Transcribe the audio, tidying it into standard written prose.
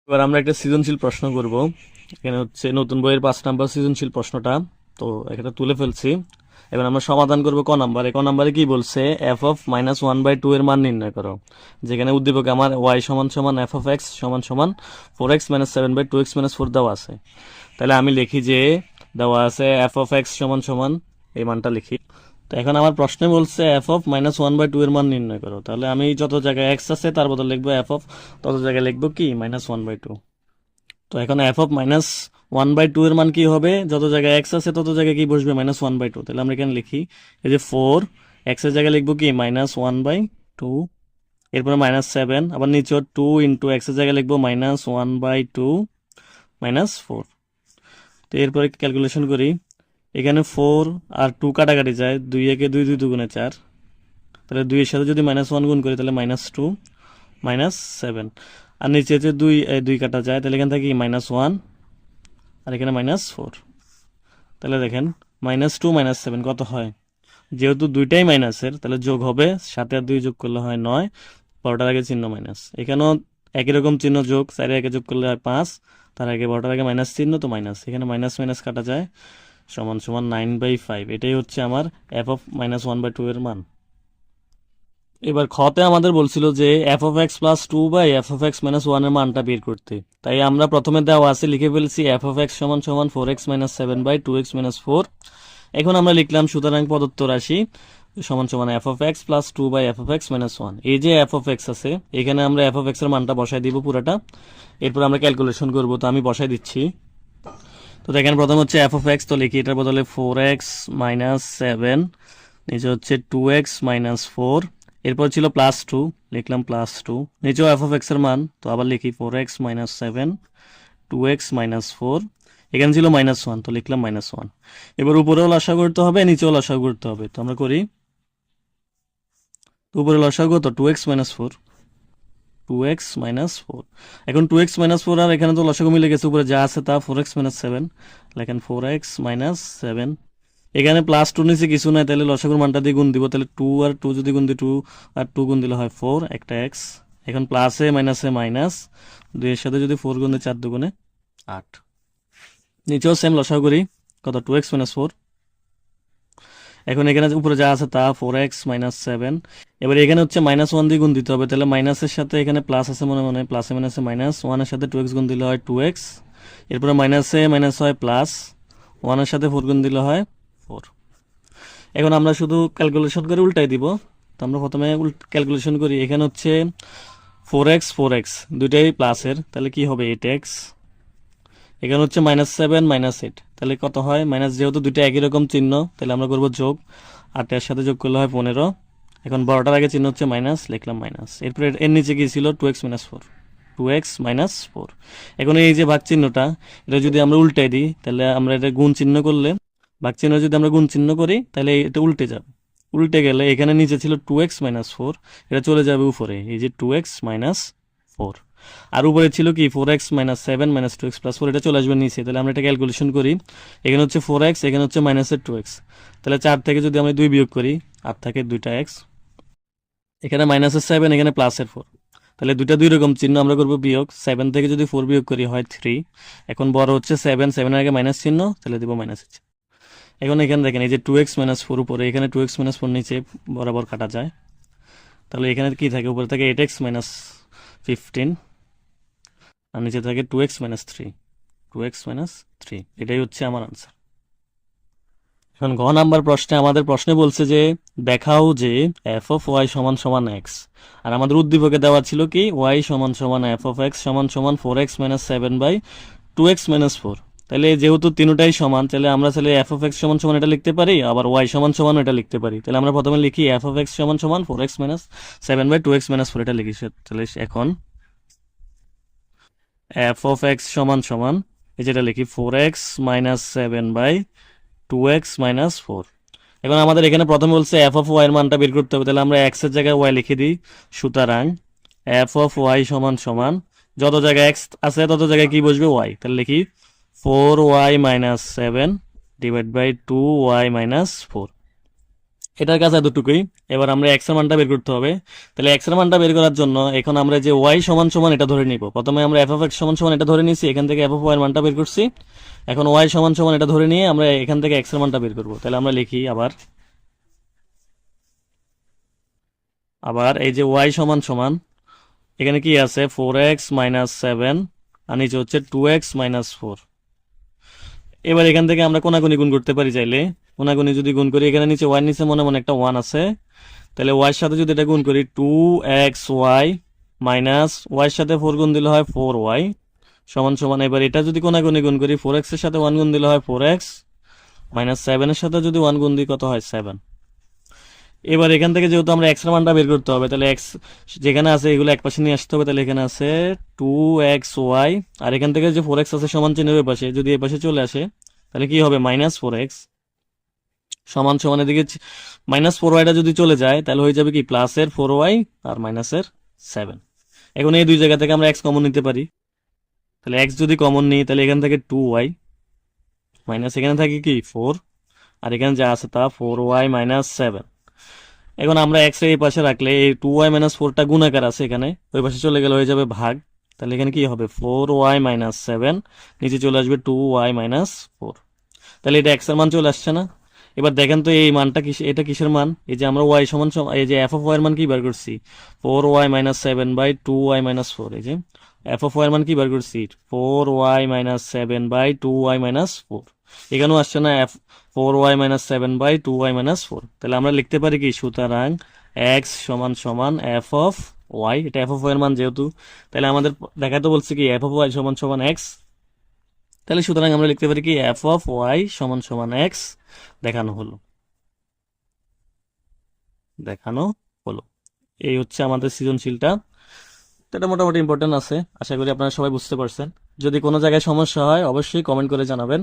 এবার আমরা একটা সৃজনশীল প্রশ্ন করব। এখানে হচ্ছে নতুন বইয়ের 5 নাম্বার সৃজনশীল প্রশ্নটা। তো এখানে তুলে ফেলছি। এবার আমরা সমাধান করব ক নাম্বারে কি বলছে, এফ অফ -1/2 এর মান নির্ণয় করো। যেখানে উদ্দীপক আমার ওয়াই সমান সমান এফ অফ এক্স সমান সমান 4x - 7/2x - 4 দেওয়া আছে। তাহলে আমি লিখি যে দেওয়া আছে এফ অফ এক্স সমান সমান, এই মানটা লিখি। তো এখন আমার প্রশ্নে বলছে এফ অফ -1/2 এর মান নির্ণয় করো। তাহলে আমি যত জায়গায় এক্স আছে তার বদলে লিখবো এফ অফ, তত জায়গায় লিখবো কি -1/2। তো এখন এফ অফ -1/2 এর মান কি হবে, যত জায়গায় এক্স আছে তত জায়গায় কি বসবে -1/2। তাহলে আমরা এখানে লিখি এই যে 4, এক্স এর জায়গায় লিখবো কি -1/2, এরপরে -7, আবার নিচে 2 ইন্টু এক্স এর জায়গায় লিখবো -1/2 -4। তো এরপরে ক্যালকুলেশন করি, এখানে 4 আর 2 কাটাকাটি যায়, 2 একে 2, 2 দুগুণে 4। তাহলে 2 এর সাথে যদি -1 গুণ করি তাহলে -2 -7, আর নিচে যে 2 কাটা যায়, তাহলে এখান থেকে -1 আর এখানে -4। তাহলে দেখেন -2 -7 কত হয়, যেহেতু দুইটাই মাইনাসের তাহলে যোগ হবে, 7 আর 2 যোগ করলে হয় 9, 12টার আগে চিহ্ন মাইনাস। এখানেও একই রকম চিহ্ন যোগ, 4 আগে যোগ করলে হয় 5, তার আগে 12টার আগে মাইনাস চিহ্ন, তো মাইনাস, এখানে মাইনাস মাইনাস কাটা যায়, সমান সমান 9/5। এটাই হচ্ছে আমার এফ অফ -1/2 এর মান। এবার খতে আমাদের বলছিল যে F of x plus 2 F of x -1 এর মানটা বের করতে। তাই আমরা প্রথমে দেওয়া আছে লিখে ফেলছি এফ অফ এক্স সমান সমান 4x - 7/2x - 4। এখন আমরা লিখলাম সুতরাং প্রদত্ত রাশি সমান সমান F of x plus 2 F of x -1। এই যে এফ অফ এক্স আছে, এখানে আমরা এফ অফ এক্স এর মানটা বসাই দিব পুরাটা। এরপর আমরা ক্যালকুলেশন করব, তো আমি বসাই দিচ্ছি। তো দেখেন প্রথম হচ্ছে এফ অফ এক্স, তো লিখি এটার বদলে 4x - 7, নিচে হচ্ছে 2x - 4, এরপর ছিল +2, লিখলাম +2, নিচেও এফ অফ এক্স এর মান, তো আবার লিখি 4x - 7, 2x - 4, এখানে ছিল -1, তো লিখলাম -1। এবার উপরেও লসাগু করতে হবে, নিচেও লসাগু করতে হবে, তো আমরা করি। তো উপরে লসাগু কত, 2x - 4, 2x - 4। এখন 2x - 4 আর এখানে তো লসাগু মিলে গেছে, উপরে যা আছে তা 4x - 7, লেখেন 4x - 7। এখানে +2 নিচে কিছু নাই, তাহলে লসাগুর মানটা দিয়ে গুণ দিব। তাহলে 2 আর 2 যদি গুণ দিই, 2 আর 2 গুণ দিলে হয় 4, একটা এক্স। এখন প্লাসে মাইনাসে মাইনাস, 2 এর সাথে যদি 4 গুণ দিই, 4 দুগুণে 8। নিচেও সেম লসাগু করি, কত, 2x - 4। এখন এখানে উপরে যা আছে তা 4x - 7। এবার এখানে হচ্ছে -1 দিয়ে গুণ দিতে হবে, তাহলে মাইনাসের সাথে এখানে প্লাস আছে মনে মনে, প্লাসে মাইনাসে মাইনাস, 1 এর সাথে 2x গুণ দিলে হয় 2x, এরপরে মাইনাসে মাইনাস হয় প্লাস, 1 এর সাথে 4 গুণ দিলে হয় 4। এখন আমরা শুধু ক্যালকুলেশন করে উল্টাই দিব। তো আমরা প্রথমে ক্যালকুলেশন করি, এখানে হচ্ছে 4x 4x দুইটাই প্লাসের, তাহলে কি হবে 8x। এখানে হচ্ছে -7 -8, তাহলে কত হয় মাইনাস, যেহেতু দুইটা একই রকম চিহ্ন তাহলে আমরা করব যোগ, 8 এর সাথে যোগ করলে হয় 15। এখন 12টার আগে চিহ্ন হচ্ছে মাইনাস, লিখলাম মাইনাস। এরপরে এর নিচে কি ছিল, 2x - 4, 2x - 4। এখন এই যে ভাগ চিহ্নটা, এটা যদি আমরা উল্টাই দিই, তাহলে আমরা এটা গুণ চিহ্ন করলে, ভাগ চিহ্ন যদি আমরা গুণ চিহ্ন করি তাহলে এটা উল্টে যাবে। উল্টে গেলে এখানে নিচে ছিল 2x - 4, এটা চলে যাবে উপরে, এই যে 2x - 4। আর উপরে ছিল কি 4x - 7 - 2x + 4, এটা চলে আসবে নিচে। তাহলে আমরা এটা ক্যালকুলেশন করি, এখানে হচ্ছে 4x, এখানে হচ্ছে -2x, তাহলে 4 থেকে যদি আমরা 2 বিয়োগ করি, 8 থাকে 2টা x, এখানে -7, এখানে +4, তাহলে দুইটা দুই রকম চিহ্ন, আমরা করবো বিয়োগ। 7 থেকে যদি 4 বিয়োগ করি হয় 3। এখন বড় হচ্ছে 7, 7 এর আগে মাইনাস চিহ্ন, তাহলে দিব মাইনাস। এখন এখানে দেখেন এই যে 2x - 4 উপরে, এখানে 2x - 4 নিচে বরাবর কাটা যায়, তাহলে এখানে কি থাকে, উপরে থাকে 8x - 15, আর নিচে থাকে 2x - 3, 2x - 3। এটাই হচ্ছে আমার আনসার। এখন ঘ নাম্বার প্রশ্নে আমাদের প্রশ্নে বলছে যে দেখাও যে এফ অফ ওয়াই সমান সমান এক্স, আর আমাদের উদ্দীপকে দেওয়া ছিল কি ওয়াই সমান সমান এফ অফ এক্স সমান সমান 4x - 7/2x - 4। তাহলে যেহেতু তিনটাই সমান, তাহলে আমরা তাহলে এফ অফ এক্স সমান সমান এটা লিখতে পারি, আবার ওয়াই সমান সমান এটা লিখতে পারি। তাহলে আমরা প্রথমে লিখি এফ অফ এক্স সমান সমান 4x - 7/2x - 4, এটা লিখি। তাহলে এখন এফ অফ এক্স সমান সমান, এই যেটা লিখি 4x - 7/2x - 4। এখন আমাদের এখানে প্রথমে বলছে এফ অফ ওয়াই এর মানটা বের করতে হবে, তাহলে আমরা এক্স এর জায়গায় ওয়াই লিখে দিই। সুতরাং এফ অফ ওয়াই সমান সমান, যত জায়গায় এক্স আছে তত জায়গায় কি বসবে, ওয়াই। তাহলে লিখি 4y - 7 / 2y - 4। এটার কাছে এতটুকুই। এবার আমরা এক্স এর মানটা বের করতে হবে। তাহলে এক্স এর মানটা বের করার জন্য এখন আমরা যে ওয়াই সমান সমান এটা ধরে নিব। প্রথমে আমরা এফ অফ এক্স সমান সমান এটা ধরে নিয়েছি, এখান থেকে এফ অফ ওয়াই এর মানটা বের করছি। এখন ওয়াই সমান সমান এটা ধরে নিয়ে আমরা এখান থেকে এক্স এর মানটা বের করব। তাহলে আমরা লিখি আবার আবার এই যে ওয়াই সমান সমান এখানে কি আছে, 4x-7, আর নিচে হচ্ছে 2x-4। এবার এখান থেকে আমরা কোনাকুনি গুণ করতে পারি চাইলে। কোনাকুনি যদি গুণ করি, এখানে নিচে ওয়াই নিচে মনে মনে একটা 1 আছে, তাহলে ওয়াই এর সাথে যদি এটা গুণ করি 2xy মাইনাস ওয়াই এর সাথে 4 গুণ দিলে হয় 4y সমান সমান। এবার এটা যদি কোনাকুনি গুণ করি, 4x এর সাথে 1 গুণ দিলে হয় 4x মাইনাস 7 এর সাথে যদি 1 গুণ দিই কত হয় 7। এবার এখান থেকে যেহেতু আমরা এক্স এর মানটা বের করতে হবে, তাহলে এক্স যেখানে আছে এগুলো একপাশে নিয়ে আসতে হবে। তাহলে এখানে আছে 2xy, আর এখান থেকে যে 4x আছে সমান চিহ্নের ওই পাশে, যদি এই পাশে চলে আসে তাহলে কি হবে -4x সমান সমান। এদিকে -4yটা যদি চলে যায় তাহলে হয়ে যাবে কি প্লাসের 4y আর মাইনাসের 7। এখন এই দুই জায়গা থেকে আমরা এক্স কমন নিতে পারি। তাহলে এক্স যদি কমন নিই তাহলে এখান থেকে 2y মাইনাস এখানে থাকে কি 4, আর এখানে যা আছে তা 4y মাইনাস 7। এখন আমরা এক্স এই পাশে রাখলে এই 2y-4টা গুণাকার আছে এখানে, ওই পাশে চলে গেলে হয়ে যাবে ভাগ। তাহলে এখানে কি হবে 4y-7, নিচে চলে আসবে 2y-4। তাহলে এটা এক্স এর মান চলে আসছে না? এবার দেখেন তো এই মানটা এটা কিসের মান? এই যে আমরা ওয়াই সমান এই যে এফ অফ ওয়াই এর মান কি বার করছি, 4y-7/2y-4। এই যে এফ অফ ওয়াই এর মান কি বার করছি, 4y-7/2y-4। এখানেও আসছে না 4y-7/2y-4। তাহলে আমরা লিখতে পারি কি, সুতরাং এক্স সমান সমান এফ অফ ওয়াই, এটা এফ অফ ওয়াই এর মান যেহেতু, তাহলে আমাদের দেখাতে বলছে কি এফ অফ ওয়াই সমান সমান এক্স। তাহলে সুতরাং আমরা লিখতে পারি কি এফ অফ ওয়াই সমান সমান এক্স। দেখানো হলো দেখানো হলো এই হচ্ছে আমাদের সৃজনশীলটা। তো এটা মোটামুটি ইম্পর্টেন্ট আছে, আশা করি আপনারা সবাই বুঝতে পারছেন। যদি কোনো জায়গায় সমস্যা হয় অবশ্যই কমেন্ট করে জানাবেন।